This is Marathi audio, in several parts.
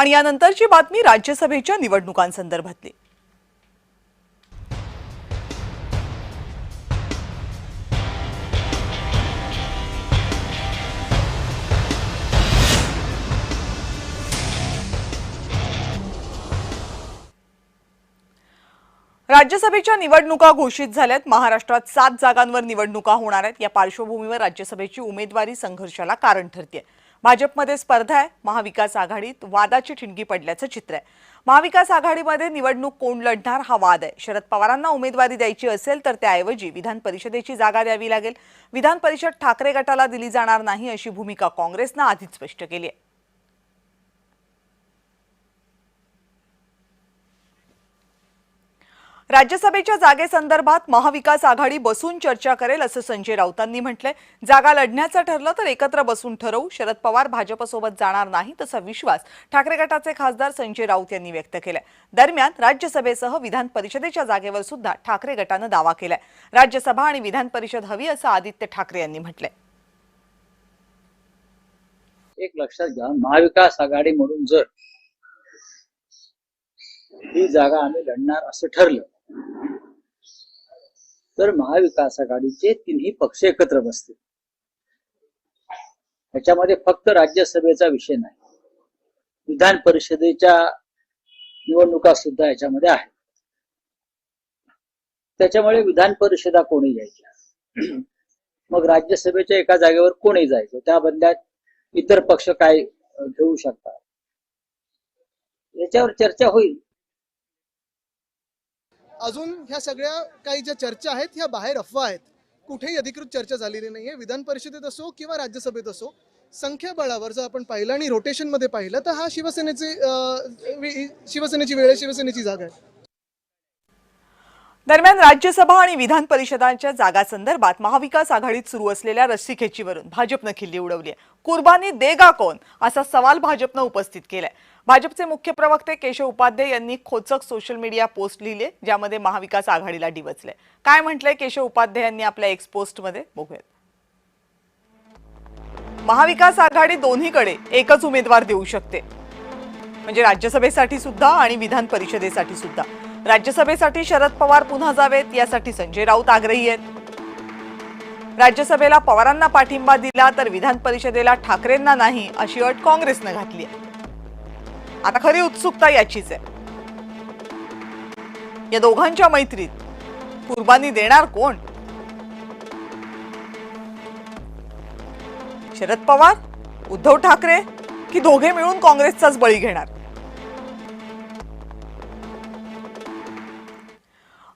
आणि यानंतरची बातमी राज्यसभेच्या निवडणुकांसंदर्भातली। राज्यसभेच्या निवडणुका घोषित झाल्यात। महाराष्ट्रात 7 जागांवर निवडणुका होणार आहेत। या पार्श्वभूमीवर राज्यसभेची उमेदवारी संघर्षाला कारण ठरते। भाजपमध्ये स्पर्धा आहे। महाविकास आघाडीत वादाची ठिणगी पडल्याचं चित्र आहे। महाविकास आघाडीमध्ये निवडणूक कोण लढणार हा वाद आहे। शरद पवारांना उमेदवारी द्यायची असेल तर त्याऐवजी विधान परिषदेची जागा द्यावी लागेल। विधान परिषद ठाकरे गटाला दिली जाणार नाही अशी भूमिका काँग्रेसने आधीच स्पष्ट केली आहे। राज्यसभेच्या जागेसंदर्भात महाविकास आघाडी बसून चर्चा करेल असं संजय राऊतांनी म्हटलंय। जागा लढण्याचं ठरलं तर एकत्र बसून ठरवू। शरद पवार भाजपसोबत जाणार नाही तसा विश्वास ठाकरे गटाचे खासदार संजय राऊत यांनी व्यक्त केलाय। दरम्यान राज्यसभेसह विधान परिषदेच्या जागेवर सुद्धा ठाकरे गटाने दावा केलाय। राज्यसभा आणि विधान परिषद हवी असं आदित्य ठाकरे यांनी म्हटलंय। एक लक्षात घ्या, महाविकास आघाडी म्हणून जर ही जागा आम्ही लढणार असं ठरलं तर महाविकास आघाडीचे तिन्ही पक्ष एकत्र बसतील। याच्यामध्ये फक्त राज्यसभेचा विषय नाही, विधान परिषदेच्या निवडणुका सुद्धा याच्यामध्ये आहेत। त्याच्यामुळे विधान परिषदा कोणी घ्यायच्या, मग राज्यसभेच्या एका जागेवर कोणी जायचं, त्या बदल्यात इतर पक्ष काय घेऊ शकतात, याच्यावर चर्चा होईल। अजून ह्या सगळ्या काही ज्या चर्चा आहेत ह्या बाहेर अफवा आहेत, कुठेही अधिकृत चर्चा झालेली नाहीये। विधान परिषदेत असो किंवा राज्यसभेत असो, संख्याबळावर जर आपण पाहिलं आणि रोटेशन मध्ये पाहिलं तर हा शिवसेनेची वेळ आहे, शिवसेनेची जागा आहे। दरम्यान राज्यसभा आणि विधान परिषदांच्या जागांसंदर्भात महाविकास आघाडीत सुरू असलेल्या रस्सीखेचीवरून भाजपने खिल्ली उडवली आहे। कुर्बानी देगा कौन असा सवाल भाजपने उपस्थित केलाय। भाजपचे मुख्य प्रवक्ते केशव उपाध्याय यांनी खोचक सोशल मीडिया पोस्ट लिहिले, ज्यामध्ये महाविकास आघाडीला डिवचले। काय म्हटलंय केशव उपाध्याय यांनी आपल्या एक्स पोस्ट मध्ये, बघूयात। महाविकास आघाडी दोन्हीकडे एकच उमेदवार देऊ शकते, म्हणजे राज्यसभेसाठी सुद्धा आणि विधान परिषदेसाठी सुद्धा। राज्यसभेसाठी शरद पवार पुन्हा जावेत यासाठी संजय राऊत आग्रही आहेत। राज्यसभेला पवारांना पाठिंबा दिला तर विधान परिषदेला ठाकरेंना नाही अशी अट काँग्रेसने घातली आहे। आता खरी उत्सुकता याचीच आहे, या दोघांच्या मैत्रीत कुर्बानी देणार कोण? शरद पवार, उद्धव ठाकरे की दोघे मिळून काँग्रेसचाच बळी घेणार?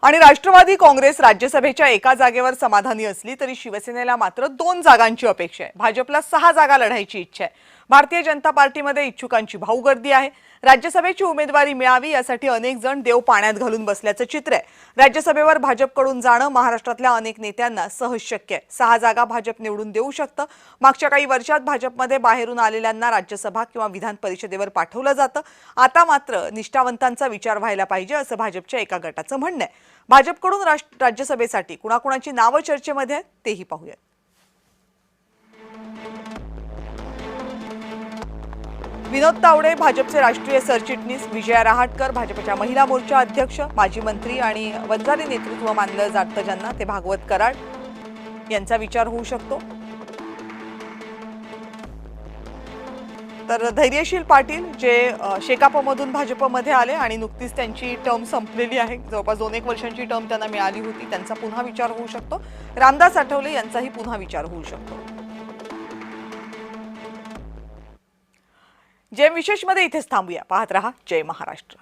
आणि राष्ट्रवादी काँग्रेस राज्यसभेच्या एका जागेवर समाधानी असली तरी शिवसेनेला मात्र 2 जागांची अपेक्षा आहे। भाजपला 6 जागा लढायची इच्छा आहे। भारतीय जनता पार्टीमध्ये इच्छुकांची भाऊगर्दी आहे। राज्यसभेची उमेदवारी मिळावी यासाठी अनेक जण देव पाण्यात घालून बसल्याचं चित्र आहे। राज्यसभेवर भाजपकडून जाणं महाराष्ट्रातल्या अनेक नेत्यांना सहज शक्य आहे। 6 जागा भाजप निवडून देऊ शकतं। मागच्या काही वर्षात भाजपमध्ये बाहेरून आलेल्यांना राज्यसभा किंवा विधान परिषदेवर पाठवलं जातं। आता मात्र निष्ठावंतांचा विचार व्हायला पाहिजे असं भाजपच्या एका गटाचं म्हणणं आहे। भाजपकडून राज्यसभेसाठी कुणाकुणाची नावं चर्चेमध्ये आहेत तेही पाहूयात। विनोद तावडे भाजपचे राष्ट्रीय सरचिटणीस, विजया रहाटकर भाजपच्या महिला मोर्चा अध्यक्ष, माजी मंत्री आणि वंजारी नेतृत्व मानलं जातं ज्यांना, ते भागवत कराड यांचा विचार होऊ शकतो। तर धैर्यशील पाटील जे शेकापमधून भाजपमध्ये आले आणि नुकतीच त्यांची टर्म संपलेली आहे, जवळपास 2-1 वर्षांची टर्म त्यांना मिळाली होती, त्यांचा पुन्हा विचार होऊ शकतो। रामदास आठवले यांचाही पुन्हा विचार होऊ शकतो। जय विशेषमध्ये इथेच थांबूया। पाहत रहा जय महाराष्ट्र।